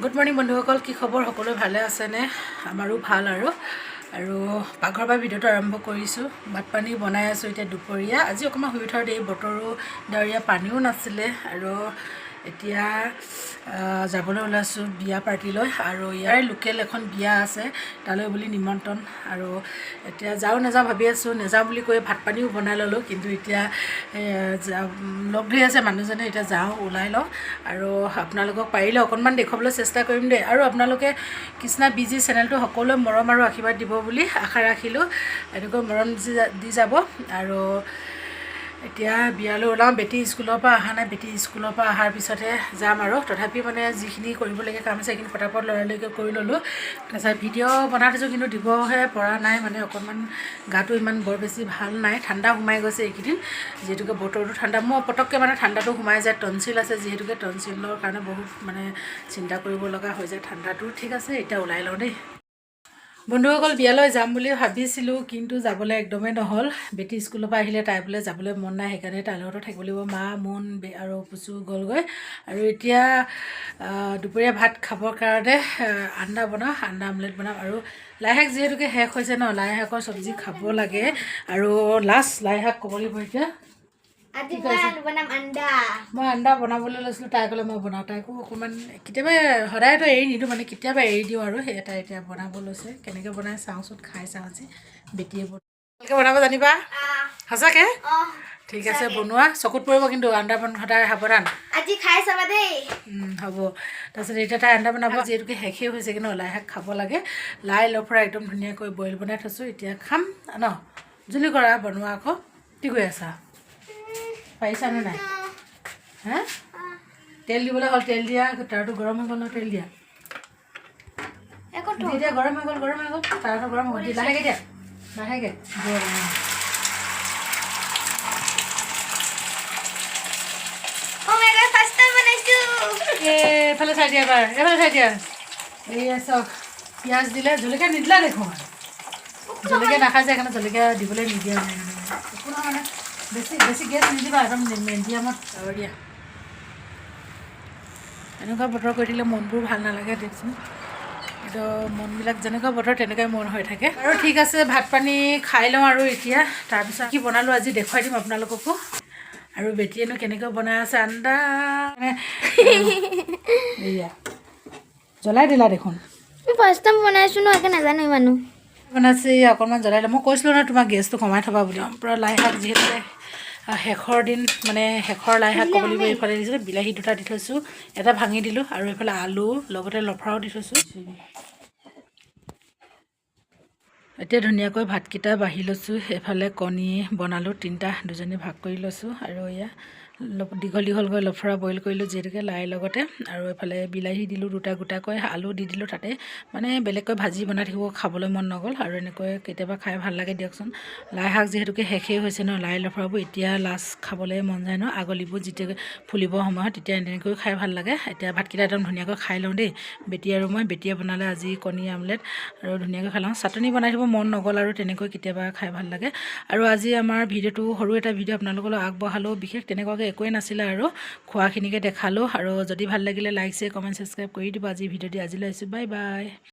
Good morning বন্ধুসকল, কি খবৰ? সকলোৱে ভালে আছেনে? আমাৰো ভাল। আৰু পাকঘৰৰ পৰা ভিডিঅ'টো আৰম্ভ কৰিছোঁ। ভাত পানী বনাই আছোঁ এতিয়া দুপৰীয়া। আজি অকণমান শুই উঠাৰ দেৰি, বতৰো ডাৱৰীয়া, পানীও নাছিলে। আৰু এতিয়া যাবলৈ ওলাইছোঁ বিয়া পাৰ্টিলৈ। আৰু ইয়াৰে লোকেল এখন বিয়া আছে, তালৈ বুলি নিমন্ত্ৰণ। আৰু এতিয়া যাওঁ নাযাওঁ ভাবি আছোঁ। নাযাওঁ বুলি কৈ ভাত পানীও বনাই ল'লোঁ, কিন্তু এতিয়া লগ ধৰি আছে মানুহজনে। এতিয়া যাওঁ, ওলাই লওঁ। আৰু আপোনালোকক পাৰিলে অকণমান দেখুৱাবলৈ চেষ্টা কৰিম দেই। আৰু আপোনালোকে কৃষ্ণা বিজি চেনেলটো সকলোৱে মৰম আৰু আশীৰ্বাদ দিব বুলি আশা ৰাখিলোঁ। এনেকৈ মৰম দি যাব। আৰু এতিয়া বিয়ালৈ ওলাওঁ। বেটী স্কুলৰ পৰা অহা নাই। বেটী স্কুলৰ পৰা অহাৰ পিছতহে যাম। আৰু তথাপি মানে যিখিনি কৰিবলগীয়া কাম আছে সেইখিনি ফটাফট লৰালৰিকৈ কৰি ল'লোঁ। তাৰপিছত ভিডিঅ' বনাই থৈছোঁ, কিন্তু দিবহে পৰা নাই। মানে অকণমান গাটো ইমান বৰ বেছি ভাল নাই। ঠাণ্ডা সোমাই গৈছে এইকেইদিন, যিহেতুকে বতৰটো ঠাণ্ডা। মোৰ পটককৈ মানে ঠাণ্ডাটো সোমাই যায়। টনচিল আছে যিহেতুকে, টনচিলৰ কাৰণে বহুত মানে চিন্তা কৰিব লগা হৈ যায় ঠাণ্ডাটো। ঠিক আছে, এতিয়া ওলাই লওঁ দেই। বন্ধুসকল, বিয়ালৈ যাম বুলি ভাবিছিলোঁ, কিন্তু যাবলৈ একদমেই নহ'ল। বেটী স্কুলৰ পৰা আহিলে, তাই বোলে যাবলৈ মন নাই, সেইকাৰণে তাইৰ লগতে থাকিব লাগিব। মা, মোন আৰু পুচু গ'লগৈ। আৰু এতিয়া দুপৰীয়া ভাত খাবৰ কাৰণে আন্দা বনাওঁ, আন্দা আমলেট বনাম। আৰু লাইশাক যিহেতুকে শেষ হৈছে ন, লাইশাকৰ চব্জি খাব লাগে। আৰু লাষ্ট লাইশাক ক'ব লাগিব এতিয়া। মই আন্দা বনাবলৈ লৈছিলোঁ, তাই ক'লে মই বনাওঁ। তাইকো অকণমান কেতিয়াবা, সদায়তো এৰি নিদিওঁ, মানে কেতিয়াবা এৰি দিওঁ। আৰু সেই তাই এতিয়া বনাব লৈছে। কেনেকৈ বনাই চাওঁচোন, খাই চাওঁ আজি। বেটীয়ে ভালকৈ বনাব জানিবা? সঁচাকৈ? ঠিক আছে, বনোৱা। চকুত পৰিব কিন্তু, আন্দা সদায় সাৱধান। আজি খাই চাবা দেই। হ'ব। তাৰপিছত এতিয়া তাই আন্দা বনাব, যিহেতুকে শেষেই হৈছেগৈ ন। লাইশাক খাব লাগে। লাই লফৰা একদম ধুনীয়াকৈ বইল বনাই থৈছোঁ, এতিয়া খাম ন। জুলি কৰা, বনোৱা আকৌ। কি কৰি আছা? পাৰিছানে নাই? হা? তেল দিবলৈ হ'ল, তেল দিয়া। তাৰটো গৰম হৈ গ'ল ন, তেল দিয়া। এতিয়া গৰম হৈ গ'ল, গৰম হৈ গ'ল। তাৰটো গৰম হৈ গ'ল। লাহেকৈ দিয়া, লাহেকৈ। এইফালে চাই দিয়া এবাৰ, এইফালে চাই দিয়া। এইয়া চাওক, পিঁয়াজ দিলে। জলকীয়া নিদিলা দেখোন। জলকীয়া নাখাই যে, সেইকাৰণে জলকীয়া দিবলৈ নিদিয়া। একো নহয় মানে, বেছি গেছ নিদিবা, একদম মিডিয়ামত দিয়া। এনেকুৱা বতৰ কৰি দিলে মনবোৰ ভাল নালাগে দিয়কচোন। কিন্তু মনবিলাক যেনেকুৱা বতৰ তেনেকুৱাই মন হৈ থাকে। আৰু ঠিক আছে, ভাত পানী খাই লওঁ। আৰু এতিয়া তাৰপিছত কি বনালোঁ আজি দেখুৱাই দিম আপোনালোককো। আৰু বেটীয়েনো কেনেকৈ বনাই আছে আন্দা। এয়া জ্বলাই দিলা দেখোন। ফাৰ্ষ্ট টাইম বনাইছোঁ ন, একে নাজানো ইমানো। বনাইছে অকণমান জ্বলাই দিলা। মই কৈছিলোঁ নহয় তোমাক গেছটো কমাই থ'বা বুলি। পূৰা লাইশাক যিহেতুকে শেষৰ দিন, মানে শেষৰ লাইশাক ক'ব লাগিব। এইফালে দিছিলোঁ বিলাহী 2টা দি থৈছোঁ, এটা ভাঙি দিলোঁ। আৰু এইফালে আলু লগতে লফৰাও দি থৈছোঁ। এতিয়া ধুনীয়াকৈ ভাতকেইটা বাঢ়ি লৈছোঁ। এইফালে কণী বনালোঁ 3টা, দুজনী ভাগ কৰি লৈছোঁ। আৰু এয়া দীঘল দীঘলকৈ লফৰা বইল কৰিলোঁ, যিহেতুকে লাইৰ লগতে। আৰু এইফালে বিলাহী দিলোঁ 2টা গোটাকৈ, আলু দি দিলোঁ তাতে। মানে বেলেগকৈ ভাজি বনাই থাকিব খাবলৈ মন নগ'ল। আৰু এনেকৈ কেতিয়াবা খাই ভাল লাগে দিয়কচোন। লাইশাক যিহেতুকে শেষেই হৈছে ন, লাই লফৰাবোৰ এতিয়া লাষ্ট খাবলৈ মন যায় ন। আগলিবোৰ যেতিয়া ফুলিবৰ সময় হয়, তেতিয়া এনেকৈ খাই ভাল লাগে। এতিয়া ভাতকেইটা একদম ধুনীয়াকৈ খাই লওঁ দেই। বেটী আৰু মই। বেটীয়ে বনালে আজি কণী আমলেট, আৰু ধুনীয়াকৈ খাই লওঁ। চাটনি বনাই দিব মন নগ'ল, আৰু তেনেকৈ কেতিয়াবা খাই ভাল লাগে। আৰু আজি আমাৰ ভিডিঅ'টো সৰু এটা ভিডিঅ' আপোনালোকলৈ আগবঢ়ালোঁ। বিশেষ তেনেকুৱাকৈ একোৱেই নাছিলে, আৰু খোৱাখিনিকে দেখালোঁ। আৰু যদি ভাল লাগিলে লাইক, শ্বেয়াৰ, কমেণ্ট, ছাবস্ক্ৰাইব কৰি দিব। আজি ভিডিঅ'টি আজিলৈ আহিছোঁ। Bye bye.